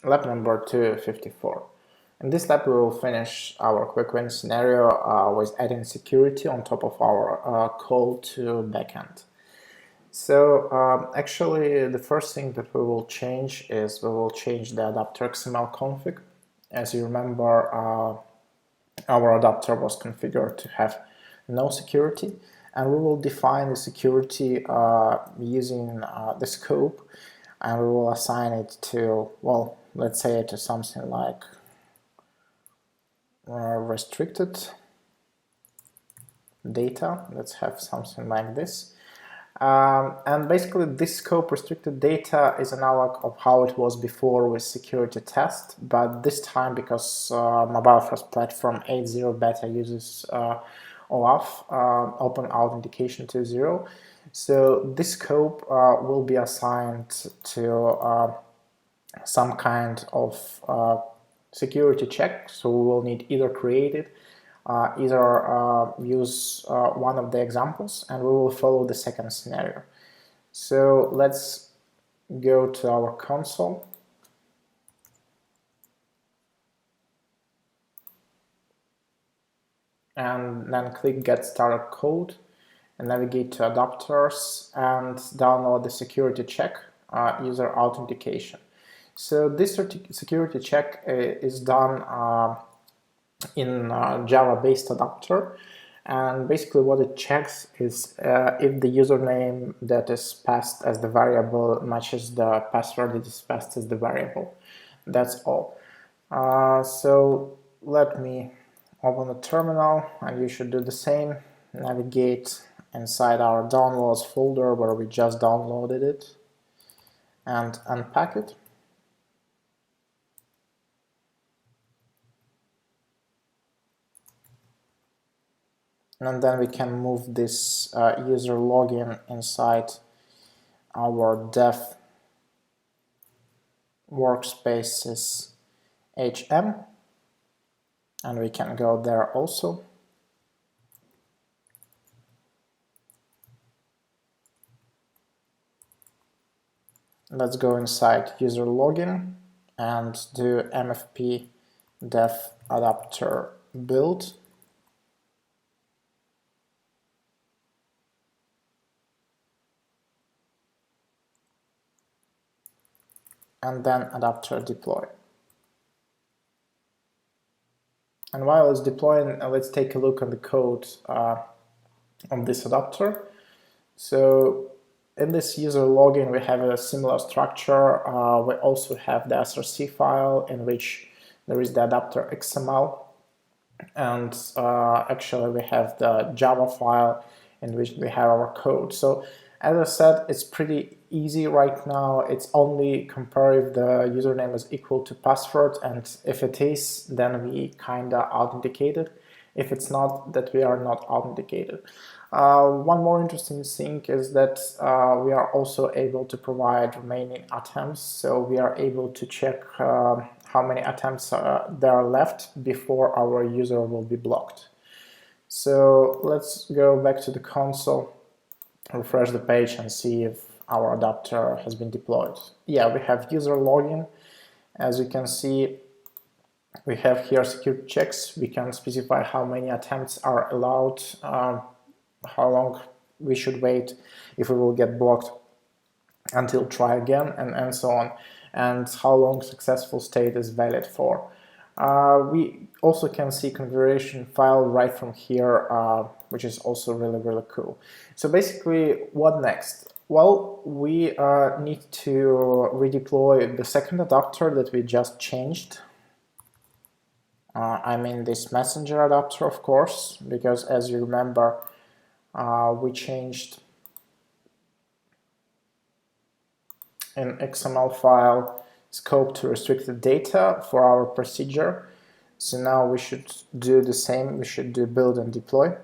lab number 254. In this lab, we will finish our quick win scenario with adding security on top of our call to backend. So actually, the first thing that we will change is we will change the adapter XML config. As you remember, our adapter was configured to have no security, and we will define the security using the scope, and we will assign it to, well, let's say to something like restricted data. Let's have something like this. And basically this scope restricted data is analog of how it was before with security test, but this time because mobile first platform 8.0 beta uses OAuth, open authentication to 0, so this scope will be assigned to some kind of security check. So we will need either create it, either use one of the examples, and we will follow the second scenario. So let's go to our console. And then click Get Started Code and navigate to Adapters and download the security check, user authentication. So this security check is done in Java-based adapter, and basically what it checks is if the username that is passed as the variable matches the password that is passed as the variable. That's all. So let me open the terminal, and you should do the same. Navigate inside our downloads folder where we just downloaded it and unpack it. And then we can move this user login inside our dev workspaces HM, and we can go there also. Let's go inside user login and do MFP dev adapter build. And then adapter deploy. And while it's deploying, let's take a look at the code on this adapter. So in this user login, we have a similar structure. We also have the src file in which there is the adapter XML, and actually we have the Java file in which we have our code. So as I said, it's pretty easy right now. It's only compare if the username is equal to password, and if it is, then we kinda authenticated. If it's not, that we are not authenticated. One more interesting thing is that we are also able to provide remaining attempts, so we are able to check how many attempts there are left before our user will be blocked. So let's go back to the console, refresh the page and see if our adapter has been deployed. Yeah, we have user login. As you can see, we have here security checks. We can specify how many attempts are allowed, how long we should wait if we will get blocked until try again, and so on, and how long successful state is valid for. We also can see configuration file right from here, which is also really cool. So basically, what next? Well, we need to redeploy the second adapter that we just changed. I mean this messenger adapter, of course, because as you remember, we changed an XML file scope to restricted data for our procedure. So now we should do the same. We should do build and deploy.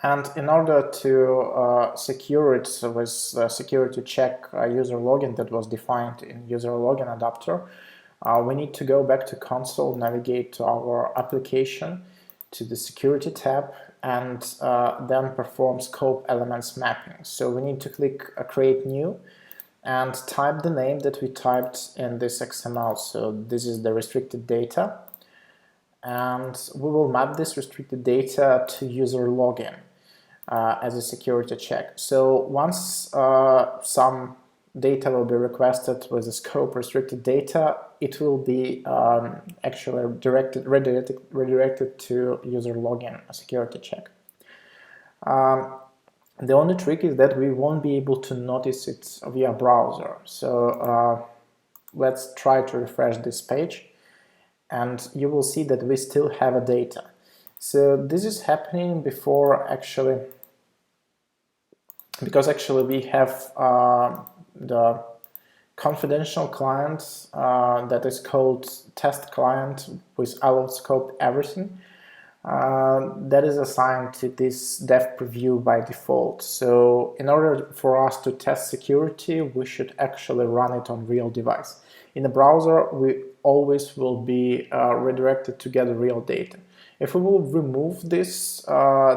And in order to secure it with the security check user login that was defined in user login adapter, we need to go back to console, navigate to our application, to the security tab, and then perform scope elements mapping. So we need to click create new and type the name that we typed in this XML. So this is the restricted data, and we will map this restricted data to user login as a security check. So once some data will be requested with the scope restricted data, it will be actually redirected to user login, a security check. The only trick is that we won't be able to notice it via browser. So let's try to refresh this page, and you will see that we still have a data. So this is happening because actually we have the confidential client that is called test client with allowed scope everything. That is assigned to this dev preview by default. So in order for us to test security, we should actually run it on real device. In the browser, we always will be redirected to get real data. If we will remove this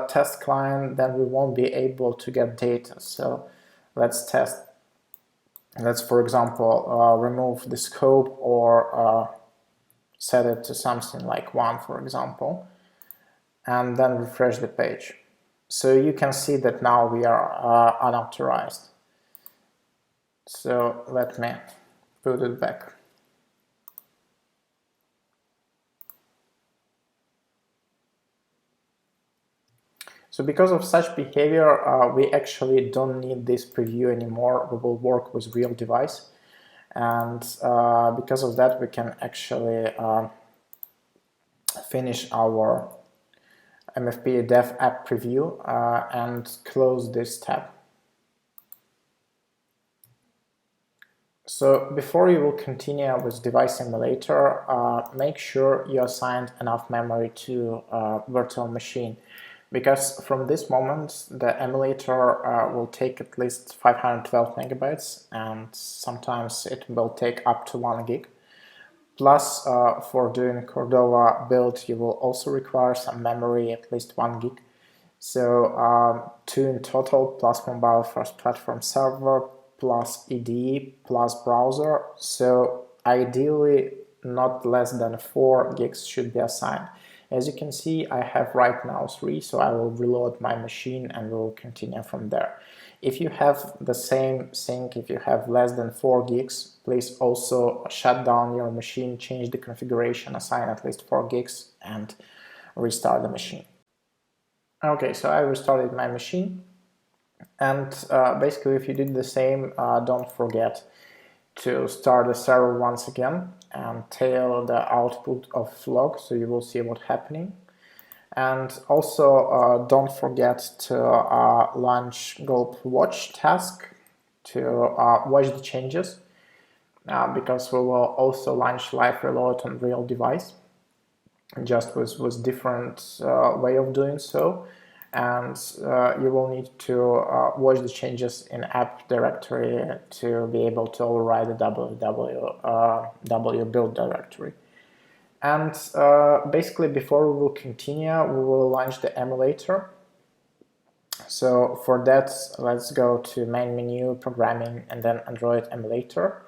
test client, then we won't be able to get data. So let's test. Let's, for example, remove the scope or set it to something like 1, for example, and then refresh the page. So you can see that now we are unauthorized. So let me put it back. So because of such behavior, we actually don't need this preview anymore. We will work with real device. And because of that, we can actually finish our MFP dev app preview and close this tab. So before you will continue with device emulator, make sure you assigned enough memory to virtual machine, because from this moment the emulator will take at least 512 megabytes, and sometimes it will take up to 1 gig. Plus, for doing Cordova build, you will also require some memory, at least 1 gig. So 2 in total, plus mobile first platform server, plus IDE, plus browser. So ideally, not less than 4 gigs should be assigned. As you can see, I have right now 3, so I will reload my machine and we will continue from there. If you have the same thing, if you have less than 4 gigs, please also shut down your machine, change the configuration, assign at least 4 gigs, and restart the machine. Okay, so I restarted my machine, and basically if you did the same, don't forget to start the server once again and tail the output of log, so you will see what's happening. And also don't forget to launch gulp watch task to watch the changes, because we will also launch live reload on real device, just with different way of doing so. And you will need to watch the changes in app directory to be able to override the www build directory. And basically, before we will continue, we will launch the emulator. So for that, let's go to main menu, programming, and then Android emulator.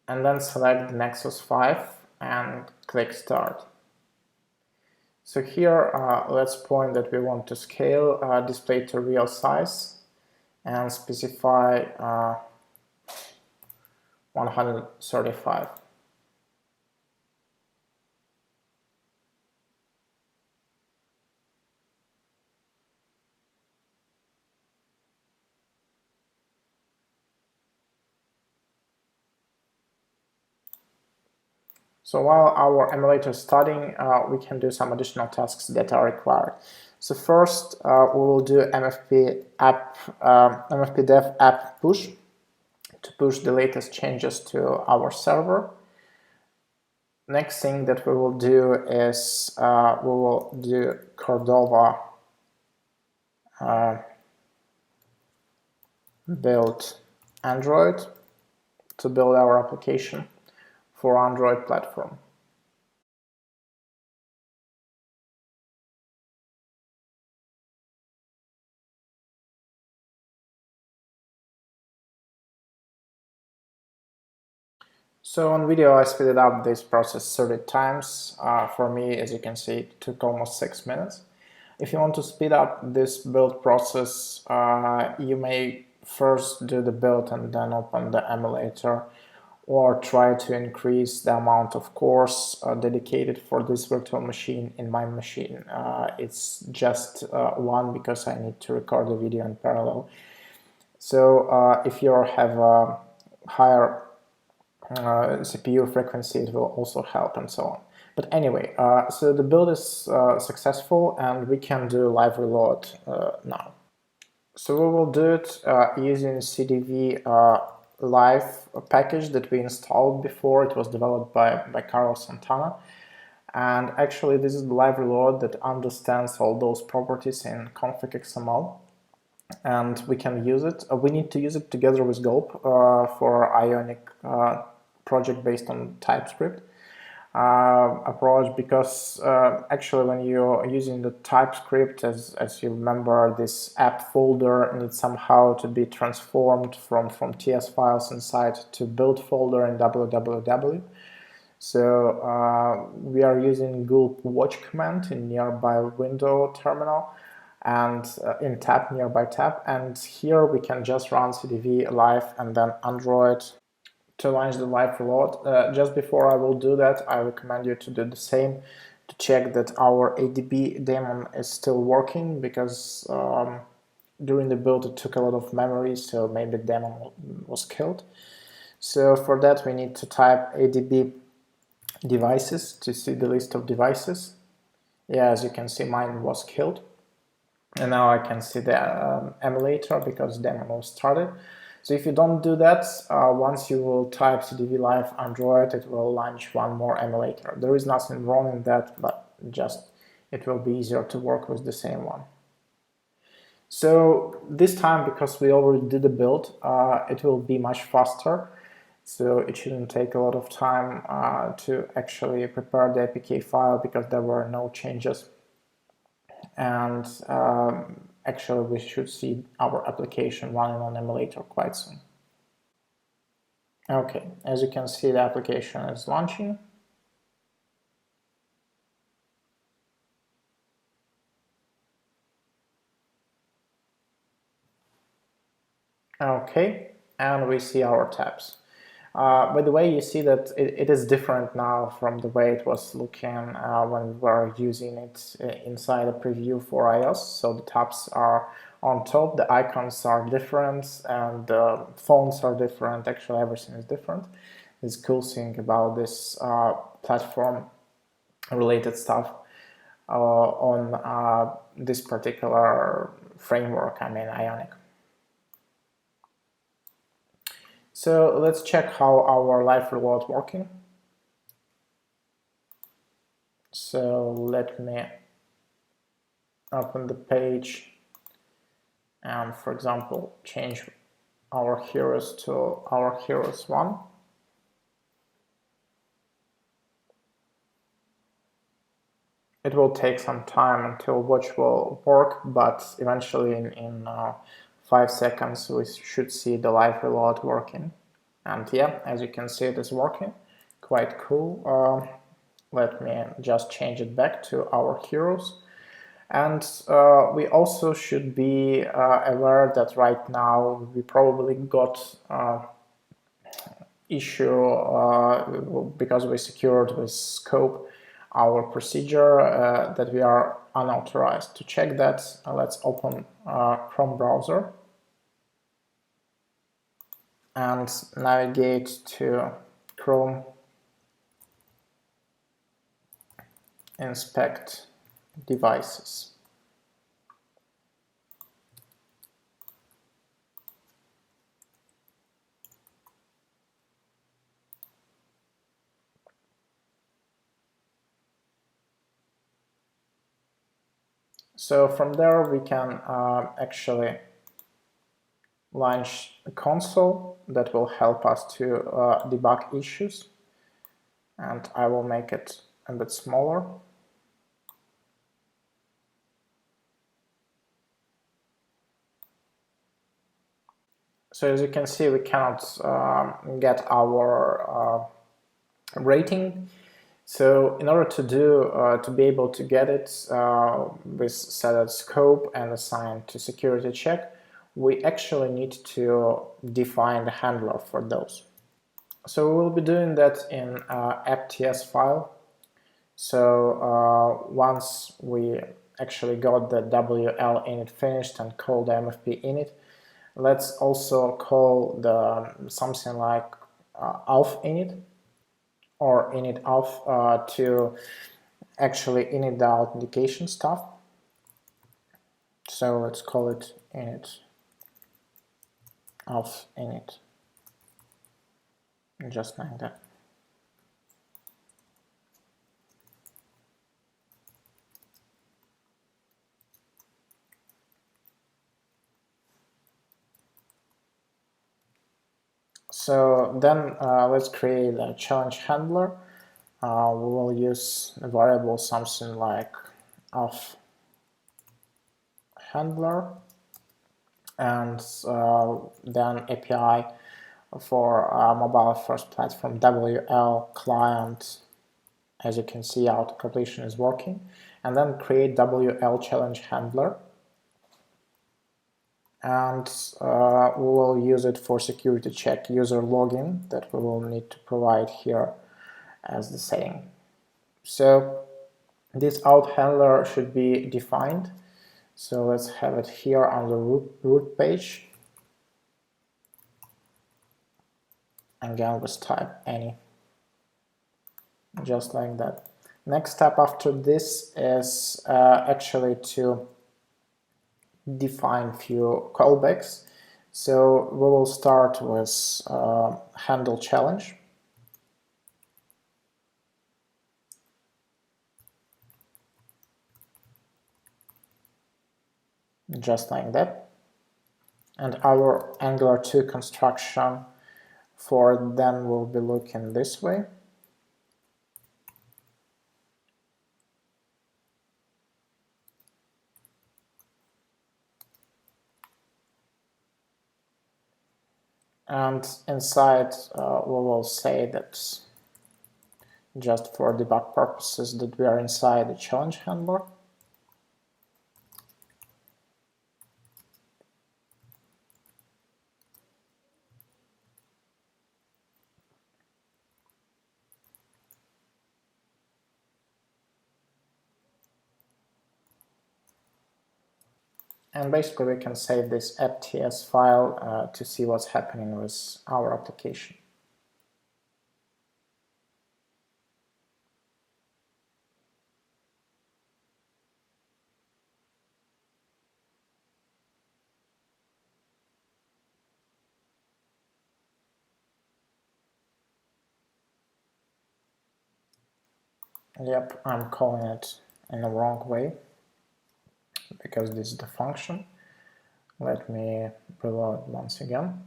And then select the Nexus 5 and click start. So here, let's point that we want to scale display to real size and specify 135. So while our emulator is starting, we can do some additional tasks that are required. So first, we will do MFP dev app push to push the latest changes to our server. Next thing that we will do is we will do Cordova build Android to build our application. for Android platform. So on video, I speeded up this process 30 times. For me, as you can see, it took almost 6 minutes. If you want to speed up this build process, you may first do the build and then open the emulator, or try to increase the amount of cores dedicated for this virtual machine in my machine. It's just one because I need to record the video in parallel. So if you have a higher CPU frequency, it will also help, and so on. But anyway, so the build is successful and we can do live reload now. So we will do it using CDV live package that we installed before. It was developed by Carlos Santana. And actually this is the live reload that understands all those properties in config XML. And we can use it. We need to use it together with Gulp for Ionic project based on Typescript approach, because actually when you're using the Typescript, as you remember, this app folder needs somehow to be transformed from TS files inside to build folder in www. So we are using gulp watch command in nearby window terminal and in tab, nearby tab, and here we can just run cdv live and then Android to launch the live reload. Just before I will do that, I recommend you to do the same to check that our ADB daemon is still working, because during the build it took a lot of memory, so maybe the daemon was killed. So for that we need to type ADB devices to see the list of devices. Yeah, as you can see, mine was killed. And now I can see the emulator because daemon was started. So if you don't do that, once you will type cdv live Android, it will launch one more emulator. There is nothing wrong in that, but just it will be easier to work with the same one. So this time, because we already did the build, it will be much faster. So it shouldn't take a lot of time to actually prepare the APK file, because there were no changes. And actually we should see our application running on emulator quite soon. Okay, as you can see, the application is launching. Okay, and we see our tabs. By the way, you see that it is different now from the way it was looking when we were using it inside a preview for iOS. So the tabs are on top, the icons are different, and the fonts are different. Actually, everything is different. This cool thing about this platform-related stuff on this particular framework, I mean Ionic. So let's check how our live reload working. So let me open the page and, for example, change our heroes to our heroes 1. It will take some time until watch will work, but eventually in 5 seconds we should see the live reload working. And yeah, as you can see, it is working. Quite cool. Let me just change it back to our heroes. And we also should be aware that right now we probably got issue because we secured with scope our procedure that we are unauthorized. To check that, let's open Chrome browser and navigate to Chrome, inspect devices. So from there we can actually launch a console that will help us to debug issues. and I will make it a bit smaller. So as you can see, we cannot get our rating. So in order to be able to get it with set as scope and assign to security check, we actually need to define the handler for those. So we will be doing that in app.ts file. So once we actually got the WL init finished and called the MFP init, let's also call the something like auth init or init auth to actually init the authentication stuff. So let's call it init auth init, just like that. So then let's create a challenge handler. We will use a variable something like auth handler, and then API for mobile first platform WL client. As you can see, auto completion is working, and then create WL challenge handler, and we will use it for security check user login that we will need to provide here as the setting. So this auth handler should be defined. So let's have it here on the root page. Again with type any, just like that. Next step after this is actually to define few callbacks. So we will start with handle challenge. Just like that. And our Angular 2 construction for then will be looking this way. And inside we will say that just for debug purposes that we are inside the challenge handler. And basically we can save this app.ts file to see what's happening with our application. Yep, I'm calling it in the wrong way because this is the function. Let me reload once again.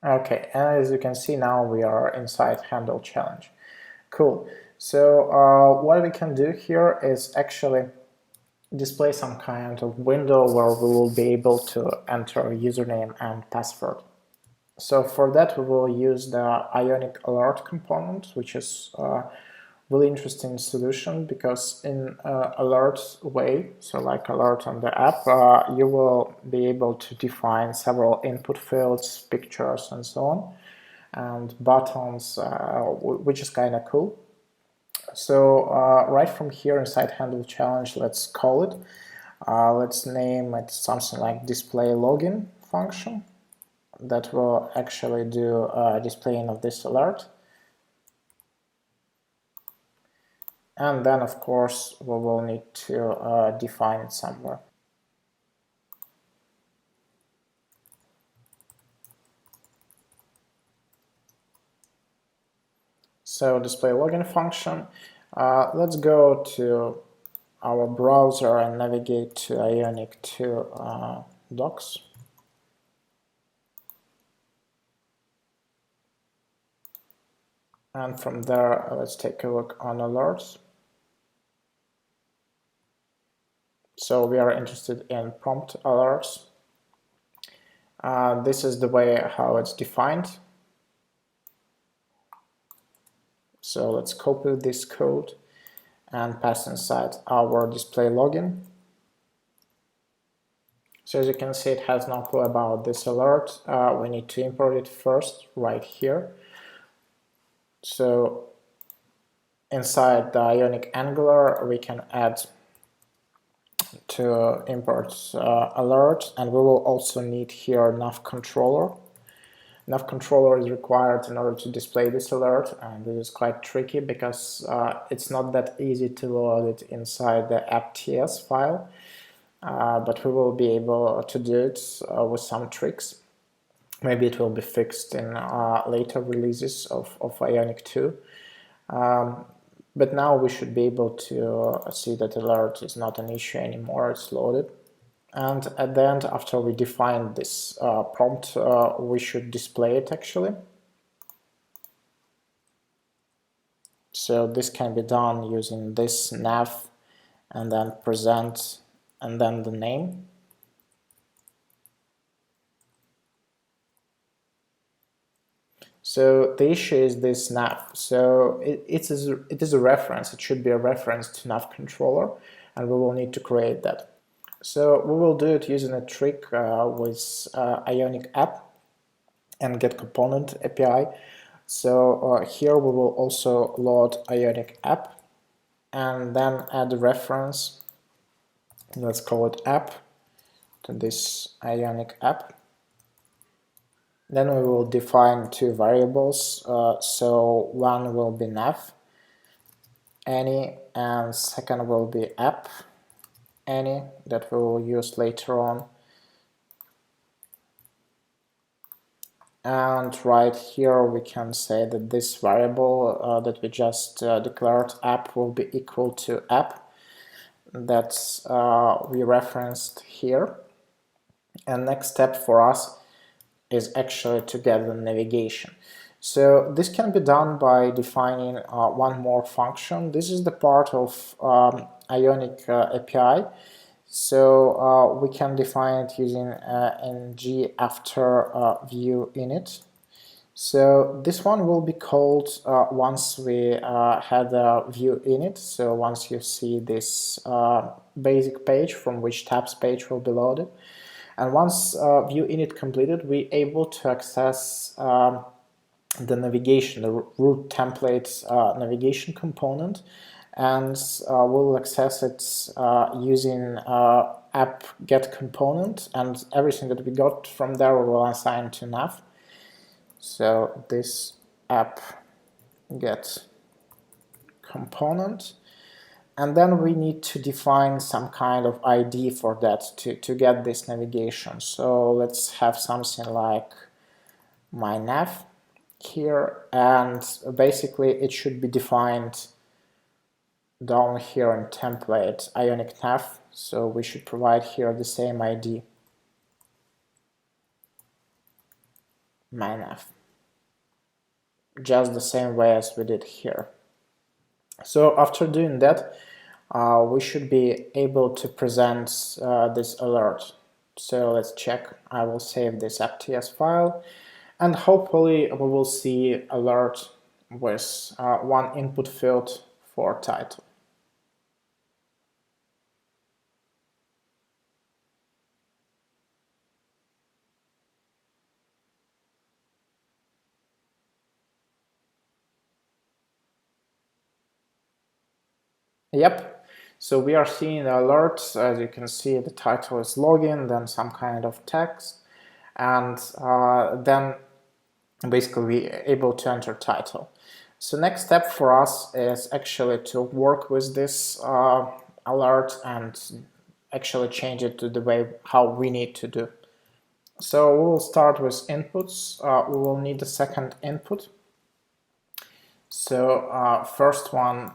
Okay, and as you can see now we are inside handle challenge. Cool. So what we can do here is actually display some kind of window where we will be able to enter a username and password. So for that we will use the Ionic alert component, which is a really interesting solution because in alert way, so like alert on the app, you will be able to define several input fields, pictures and so on, and buttons, which is kind of cool. So right from here inside handle challenge, let's call it. Let's name it something like display login function that will actually do displaying of this alert. And then of course we will need to define it somewhere. So display login function. Let's go to our browser and navigate to Ionic 2 docs. And from there, let's take a look on alerts. So we are interested in prompt alerts. This is the way how it's defined. So let's copy this code and pass inside our display login. So as you can see, it has no clue about this alert. We need to import it first right here. So inside the Ionic Angular, we can add to import alert, and we will also need here nav controller. Nav controller is required in order to display this alert, and this is quite tricky because it's not that easy to load it inside the app.ts file, but we will be able to do it with some tricks. Maybe it will be fixed in later releases of Ionic 2. But now we should be able to see that alert is not an issue anymore, it's loaded. And at the end, after we define this prompt, we should display it actually. So this can be done using this nav and then present and then the name. So the issue is this nav. So it is a reference. It should be a reference to nav controller, and we will need to create that. So we will do it using a trick with Ionic app and get component API. So here we will also load Ionic app and then add a reference. Let's call it app to this Ionic app. Then we will define two variables. So one will be nav any, and second will be app any, that we will use later on. And right here we can say that this variable that we just declared app will be equal to app that we referenced here. And next step for us is actually to get the navigation. So this can be done by defining one more function. This is the part of Ionic API. So we can define it using ng after view init. So this one will be called once we had a view init. So once you see this basic page from which tabs page will be loaded. And once view init completed, we able to access the navigation, the root template navigation component, and we'll access it using app get component, and everything that we got from there we will assign to nav. So this app get component, and then we need to define some kind of ID for that to get this navigation. So let's have something like my nav here, and basically it should be defined down here in template Ionic nav. So we should provide here the same ID, my nav, just the same way as we did here. So after doing that, we should be able to present this alert. So let's check. I will save this app.ts file, and hopefully we will see alert with one input field for title. Yep, so we are seeing the alerts. As you can see, the title is login, then some kind of text, and then basically we're able to enter title. So next step for us is actually to work with this alert and actually change it to the way how we need to do. So we will start with inputs. We will need a second input. So first one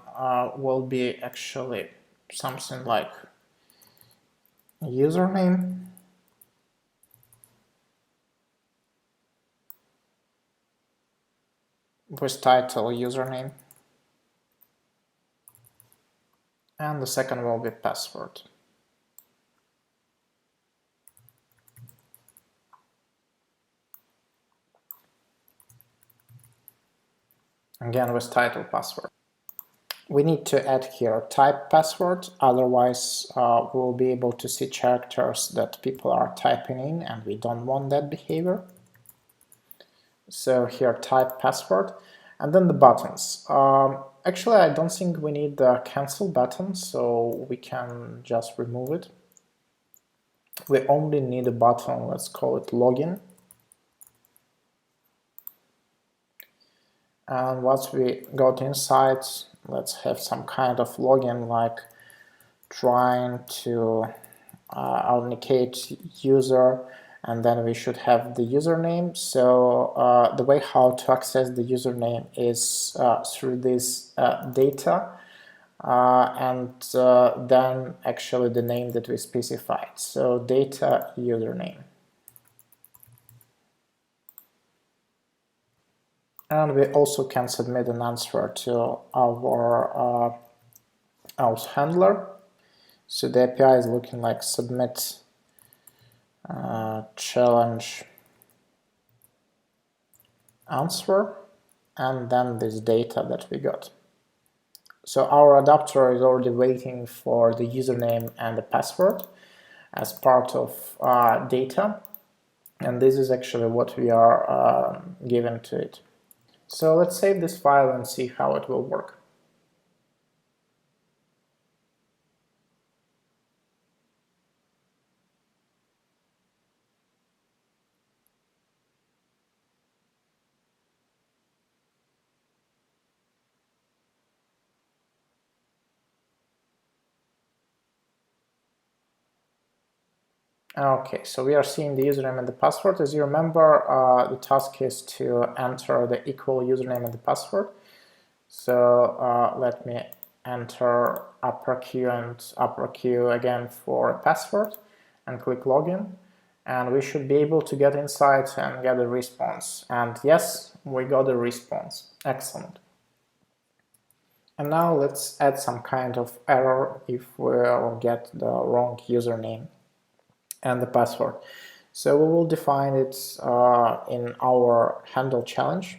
will be actually something like username, with title username, and the second will be password. Again with title password. We need to add here type password, otherwise we'll be able to see characters that people are typing in and we don't want that behavior. So here type password, and then the buttons. Actually I don't think we need the cancel button, so we can just remove it. We only need a button, let's call it login. And once we got inside, let's have some kind of login, like trying to authenticate user, and then we should have the username. So the way how to access the username is through this data, and then actually the name that we specified. So data username. And we also can submit an answer to our auth handler. So the API is looking like submit challenge answer, and then this data that we got. So our adapter is already waiting for the username and the password as part of data, and this is actually what we are giving to it. So let's save this file and see how it will work. Okay, so we are seeing the username and the password. As you remember, the task is to enter the equal username and the password. So let me enter upper Q and upper Q again for a password and click login. And we should be able to get inside and get a response. And yes, we got a response. Excellent. And now let's add some kind of error if we get the wrong username and the password. So we will define it in our handle challenge.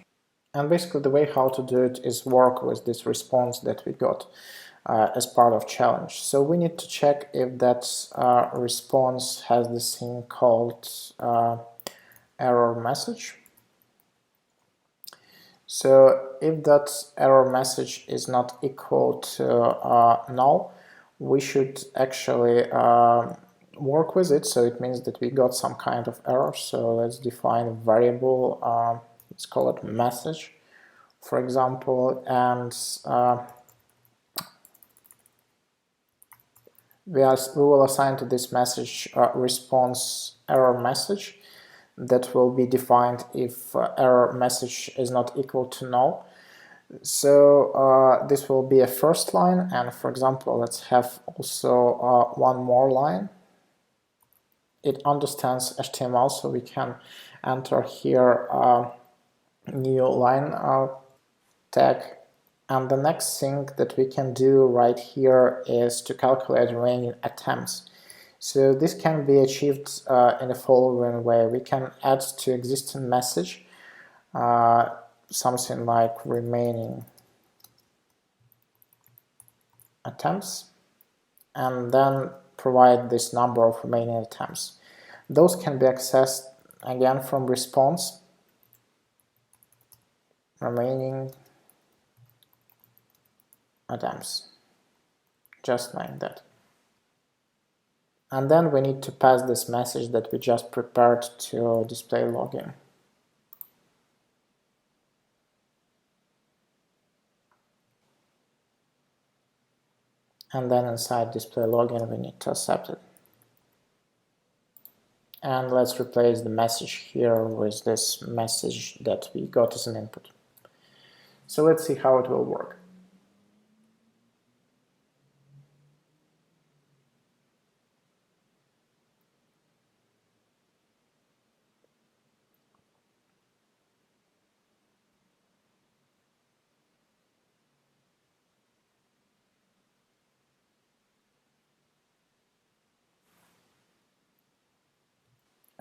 And basically the way how to do it is work with this response that we got as part of challenge. So we need to check if that response has this thing called error message. So if that error message is not equal to null, we should actually work with it. So it means that we got some kind of error. So let's define a variable, let's call it message, for example, and we will assign to this message response error message that will be defined if error message is not equal to null. So this will be a first line, and for example let's have also one more line. It understands HTML, so we can enter here new line tag. And the next thing that we can do right here is to calculate remaining attempts. So this can be achieved in the following way. We can add to existing message something like remaining attempts, and then provide this number of remaining attempts. Those can be accessed again from response, remaining attempts, just like that. And then we need to pass this message that we just prepared to display login. And then inside display login we need to accept it. And let's replace the message here with this message that we got as an input. So let's see how it will work.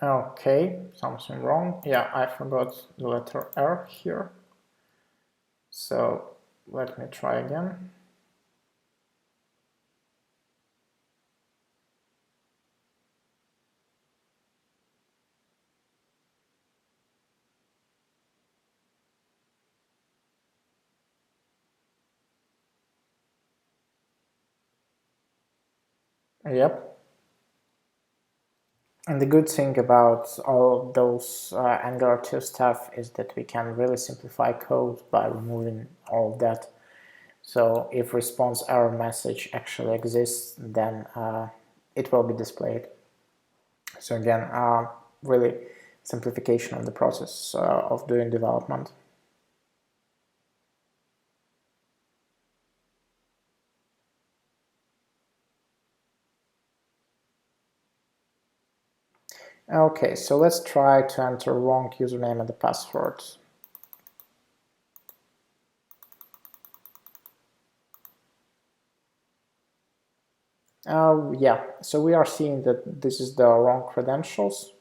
Okay, something wrong. Yeah, I forgot the letter R here. So let me try again. Yep. And the good thing about all of those Angular 2 stuff is that we can really simplify code by removing all of that. So if response error message actually exists, then it will be displayed. So again, really simplification of the process of doing development. Okay, so let's try to enter wrong username and the password. Yeah, so we are seeing that this is the wrong credentials.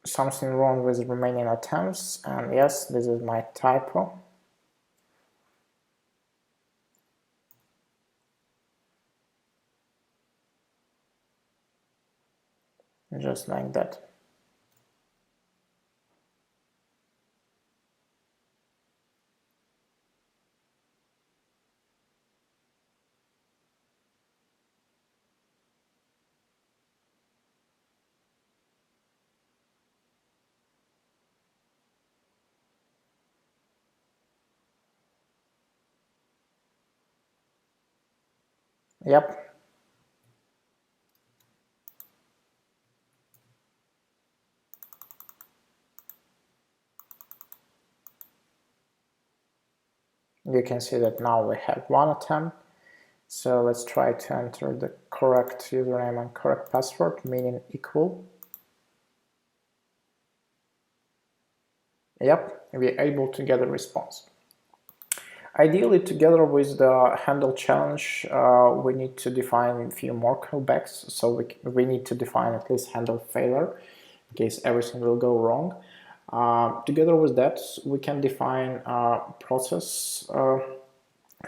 Something wrong with remaining attempts, and yes, this is my typo. Just like that. Yep. You can see that now we have one attempt. So let's try to enter the correct username and correct password, meaning equal. Yep, we're able to get a response. Ideally, together with the handle challenge, we need to define a few more callbacks. So we need to define at least handle failure in case everything will go wrong. Together with that, we can define process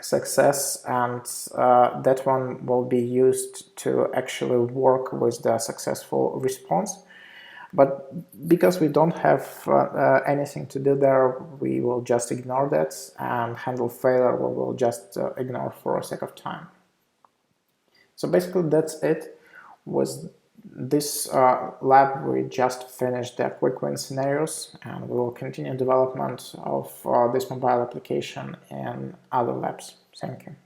success, and that one will be used to actually work with the successful response. But because we don't have anything to do there, we will just ignore that, and handle failure we will just ignore for a sake of time. So basically that's it. With this lab, we just finished the quick win scenarios, and we will continue development of this mobile application in other labs. Thank you.